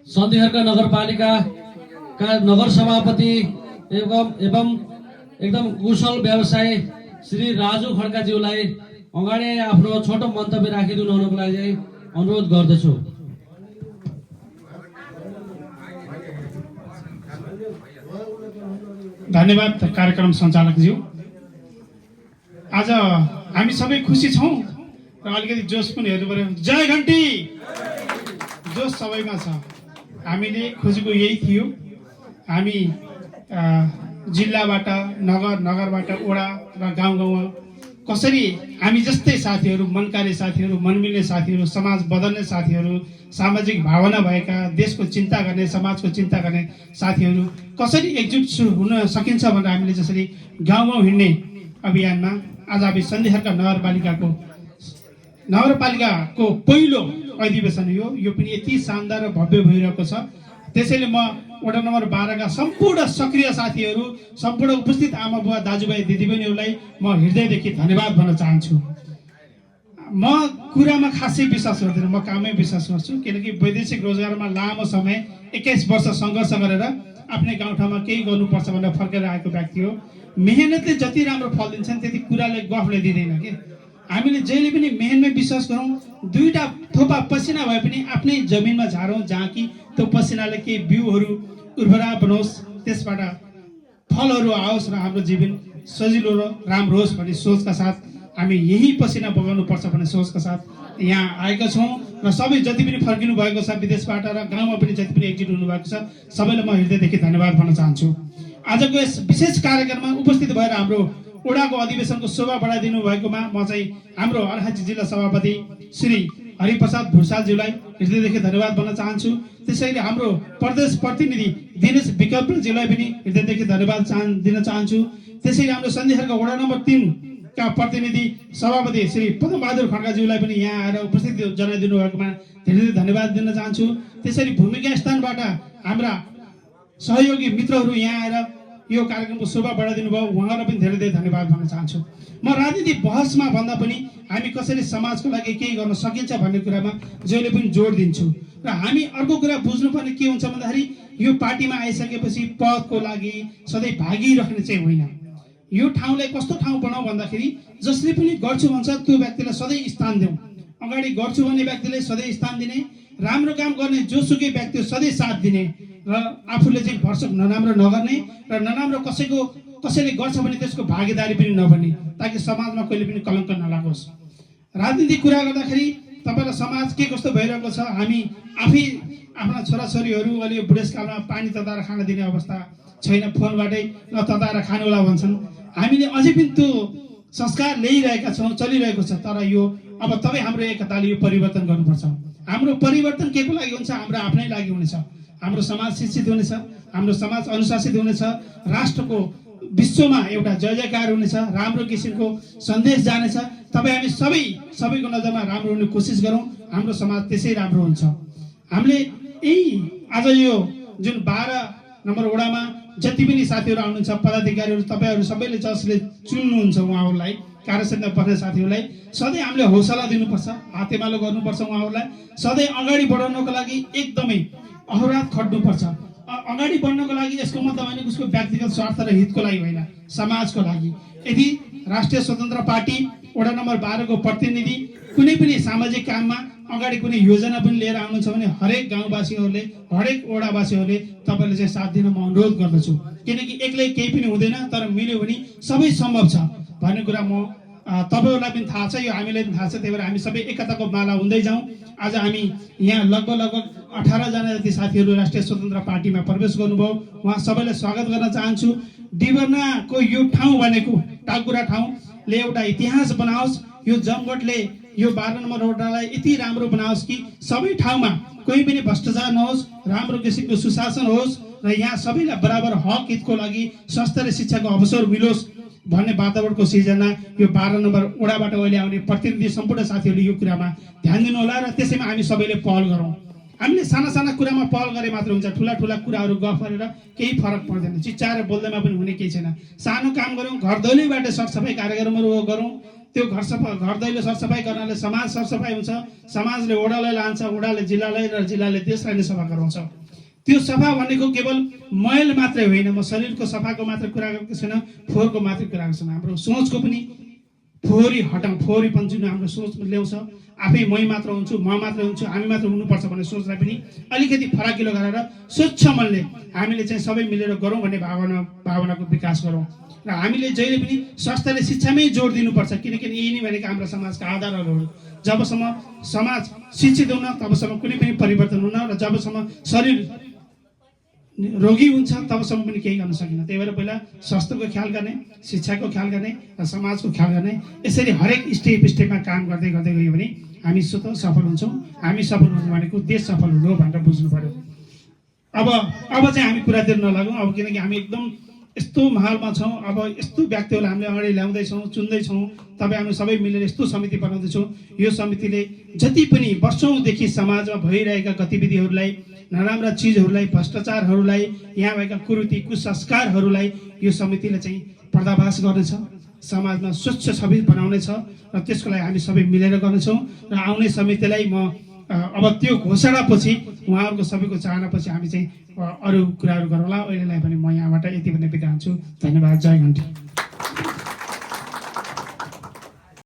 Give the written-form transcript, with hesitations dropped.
सन्धिखर्क नगरपालिकाका नगर सभापति एवं एकदम कुशल व्यवसायी श्री राजु खड्काज्यूलाई अगाडि आफ्नो छोटो मन्तव्य राखिदिनु हुनको लागि अनुरोध गर्दछु। धन्यवाद कार्यक्रम सञ्चालकज्यू। आज हामी सबै खुसी छौँ र अलिकति जोस पनि हेर्नु पर्यो। जय घन्टी जोस सबैमा छ। हामीले खोजेको यही थियो। हामी जिल्लाबाट नगरबाट वडा र गाउँमा कसरी हामी जस्तै साथीहरू, मनकारी साथीहरू, मनमिल्ने साथीहरू, समाज बदल्ने साथीहरू, सामाजिक भावना भएका, देशको चिन्ता गर्ने, समाजको चिन्ता गर्ने साथीहरू कसरी एकजुट हुन सकिन्छ भनेर हामीले जसरी गाउँ हिँड्ने अभियानमा आज हामी सन्धिखर्क नगरपालिकाको पहिलो अधिवेशन यो पनि यति शानदार र भव्य भइरहेको छ। त्यसैले म वडा नम्बर 12 का सम्पूर्ण सक्रिय साथीहरू, सम्पूर्ण उपस्थित आमा बुवा, दाजुभाइ, दिदीबहिनीहरूलाई म हृदयदेखि धन्यवाद भन्न चाहन्छु। म कुरामा खासै विश्वास गर्दिनँ, म काममै विश्वास गर्छु। किनकि वैदेशिक रोजगारमा लामो समय 21 वर्ष सङ्घर्ष गरेर आफ्नै गाउँठाउँमा केही गर्नुपर्छ भनेर फर्केर आएको व्यक्ति हो। मेहनतले जति राम्रो फल दिन्छन् त्यति कुराले गफले दिँदैन कि। हामीले जहिले पनि मेहनतमै विश्वास गरौँ। दुईटा थोपा पसिना भए पनि आफ्नै जमिनमा झारौँ, जहाँ कि त्यो पसिनाले केही बिउहरू उर्वरा बनोस्, त्यसबाट फलहरू आओस् र हाम्रो जीवन सजिलो र राम्रो होस् भन्ने सोचका साथ हामी यही पसिना बगाउनुपर्छ भन्ने सोचका साथ यहाँ आएका छौँ। र सबै जति पनि फर्किनु भएको छ विदेशबाट र गाउँमा पनि जति पनि एकजुट हुनुभएको छ सबैलाई म हृदयदेखि धन्यवाद भन्न चाहन्छु। आजको यस विशेष कार्यक्रममा उपस्थित भएर हाम्रो वडाको अधिवेशनको शोभा बढाइदिनु भएकोमा म चाहिँ हाम्रो अर्घाखाँची जिल्ला सभापति श्री हरिप्रसाद भुषालज्यूलाई हृदयदेखि धन्यवाद भन्न चाहन्छु। त्यसैले हाम्रो प्रदेश प्रतिनिधि दिनेश विकल्पज्यूलाई पनि हृदयदेखि धन्यवाद दिन चाहन्छु। त्यसैले हाम्रो सन्धिखर्क वडा नम्बर 3 का प्रतिनिधि सभापति श्री पदमबहादुर खड्काज्यूलाई पनि यहाँ आएर उपस्थिति जनाइदिनु भएकोमा धेरै धन्यवाद दिन चाहन्छु। त्यसरी भूमिका स्थानबाट हाम्रा सहयोगी मित्रहरू यहाँ आएर यो कार्यक्रमको शोभा बढाइदिनु भयो, उहाँलाई पनि धेरै धेरै धन्यवाद भन्न चाहन्छु। म राजनीतिक बहसमा भन्दा पनि हामी कसरी समाजको लागि केही गर्न सकिन्छ भन्ने कुरामा जहिले पनि जोड दिन्छु। र हामी अर्को कुरा बुझ्नुपर्ने के हुन्छ भन्दाखेरि यो पार्टीमा आइसकेपछि पदको लागि सधैँ भागिराख्ने चाहिँ होइन। यो ठाउँलाई कस्तो ठाउँ बनाऊ भन्दाखेरि जसले पनि गर्छु भन्छ त्यो व्यक्तिलाई सधैँ स्थान देऊ। अगाडि गर्छु भन्ने व्यक्तिले सधैँ स्थान दिने, राम्रो काम गर्ने जोसुकै व्यक्ति सधैँ साथ दिने र आफूले चाहिँ भरसक नराम्रो नगर्ने र नराम्रो कसैले गर्छ भने त्यसको भागीदारी पनि नबन्ने, ताकि समाजमा कहिले पनि कलङ्क नलागोस्। राजनीतिक कुरा गर्दाखेरि तपाईँलाई समाज के कस्तो भइरहेको छ, हामी आफै आफ्ना छोराछोरीहरू अलि बुढेसकालमा पानी तताएर खान दिने अवस्था छैन, फोनबाटै तताएर खानुहोला भन्छन्। हामीले अझै पनि त्यो संस्कार ल्याइरहेका छौँ, चलिरहेको छ। तर यो अब तपाईँ हाम्रो एकताले यो परिवर्तन गर्नुपर्छ। हाम्रो परिवर्तन के को लागि हुन्छ? हाम्रो आफ्नै लागि हुनेछ। हाम्रो समाज शिक्षित हुनेछ, हाम्रो समाज अनुशासित हुनेछ, राष्ट्रको विश्वमा एउटा जय जयकार हुनेछ, राम्रो किसिमको सन्देश जानेछ। तपाईँ हामी सबैको नजरमा राम्रो हुने कोसिस गरौँ, हाम्रो समाज त्यसै राम्रो हुन्छ। हामीले यही आज यो जुन 12 नम्बर वडामा जति पनि साथीहरू आउनुहुन्छ, पदाधिकारीहरू, तपाईँहरू सबैले जसले चुन्नुहुन्छ उहाँहरूलाई, कार्यक्षेत्रमा पर्ने साथीहरूलाई सधैँ हामीले हौसला दिनुपर्छ, हातेमालो गर्नुपर्छ। उहाँहरूलाई सधैँ अगाडि बढाउनको लागि एकदमै अहोरात खट्नुपर्छ। अगाडि बढ्नको लागि यसको मतलब होइन उसको व्यक्तिगत स्वार्थ र हितको लागि होइन, समाजको लागि। यदि राष्ट्रिय स्वतन्त्र पार्टी वडा नम्बर 12 को प्रतिनिधि कुनै पनि सामाजिक काममा अगाडि कुनै योजना पनि लिएर आउनुहुन्छ भने हरेक गाउँवासीहरूले, हरेक वडावासीहरूले तपाईँले चाहिँ साथ दिन म अनुरोध गर्दछु। किनकि एक्लै केही पनि हुँदैन, तर मिल्यो भने सबै सम्भव छ भन्ने कुरा म तपाईँहरूलाई पनि थाहा छ, यो हामीलाई पनि थाहा छ। त्यही भएर हामी सबै एकताको माला हुँदै जाउँ। आज हामी यहाँ लगभग 18 जना जति साथीहरू राष्ट्रिय स्वतन्त्र पार्टीमा प्रवेश गर्नुभयो, उहाँ सबैलाई स्वागत गर्न चाहन्छु। डिभर्नाको यो ठाउँ भनेको टाकुरा ठाउँले एउटा इतिहास बनाओस्, यो जमघटले यो 12 नम्बर वडालाई यति राम्रो बनाओस् कि सबै ठाउँमा कोही पनि भ्रष्टाचार नहोस्, राम्रो किसिमको सुशासन होस् र यहाँ सबैलाई बराबर हक हितको लागि स्वास्थ्य र शिक्षाको अवसर मिलोस् भन्ने वातावरणको सिर्जना यो 12 नम्बर वडाबाट अहिले आउने प्रतिनिधि सम्पूर्ण साथीहरूले यो कुरामा ध्यान दिनु होला र त्यसैमा हामी सबैले पहल गरौँ। हामीले साना साना कुरामा पहल गरे मात्र हुन्छ, ठुला ठुला कुराहरू गफ गरेर केही फरक पर्दैन, चिच्चाएर बोल्दैमा पनि हुने केही छैन। सानो काम गरौँ, घर दैलोबाट सरसफाइ कार्यक्रमहरू गरौँ, त्यो घर दैलो सरसफाइ गर्नाले समाज सरसफाइ हुन्छ, समाजले वडालाई लान्छ, वडाले जिल्लालाई र जिल्लाले देशलाई नै सफा गराउँछ। त्यो सफा भनेको केवल मैल मात्रै होइन, म शरीरको सफाको मात्र कुरा गरेको छैन, फोहोरको मात्रै कुरा गरेको छैन। हाम्रो सोचको पनि फोहोरीपन जुन हाम्रो सोचमा ल्याउँछ, आफै मै मात्र हुन्छु, म मात्र हुन्छु, हामी मात्र हुनुपर्छ भन्ने सोचलाई पनि अलिकति फराकिलो गरेर स्वच्छ मनले हामीले चाहिँ सबै मिलेर गरौँ भन्ने भावनाको विकास गरौँ। र हामीले जहिले पनि स्वास्थ्यले शिक्षामै जोड दिनुपर्छ, किनकि यही नै भनेको हाम्रो समाजका आधारहरू हो। जबसम्म समाज शिक्षित हुन तबसम्म कुनै पनि परिवर्तन हुन, र जबसम्म शरीर रोगी हुन्छ तबसम्म पनि केही गर्न सकिन्न। त्यही भएर पहिला स्वास्थ्यको ख्याल गर्ने, शिक्षाको ख्याल गर्ने र समाजको ख्याल गर्ने, यसरी हरेक स्टेपमा काम गर्दै गर्दै गयो भने हामी स्वतः सफल हुन्छौँ। हामी सफल हुनु भनेको देश सफल हुनु हो भनेर बुझ्नु पर्यो। अब चाहिँ हामी कुरातिर नलागौँ, अब किनकि हामी एकदम यस्तो माहौलमा छौँ, अब यस्तो व्यक्तिहरूलाई हामीले अगाडि ल्याउँदैछौँ, चुन्दैछौँ। तपाईँ हामी सबै मिलेर यस्तो समिति बनाउँदैछौँ। यो समितिले जति पनि वर्षौँदेखि समाजमा भइरहेका गतिविधिहरूलाई, नराम्रा चिजहरूलाई, भ्रष्टाचारहरूलाई, यहाँ भएका कुरीति कुसंस्कारहरूलाई यो समितिले चाहिँ पर्दाफास गर्नेछ, समाजमा स्वच्छ छवि बनाउनेछ, र त्यसको लागि हामी सबै मिलेर गर्नेछौँ। र आउने समितिलाई म अब त्यो घोषणापछि, उहाँहरूको सबैको चाहनापछि हामी चाहिँ अरू कुराहरू गरौँला। अहिलेलाई पनि म यहाँबाट यति भन्ने बिदा हुन्छु। धन्यवाद। जय घन्टी।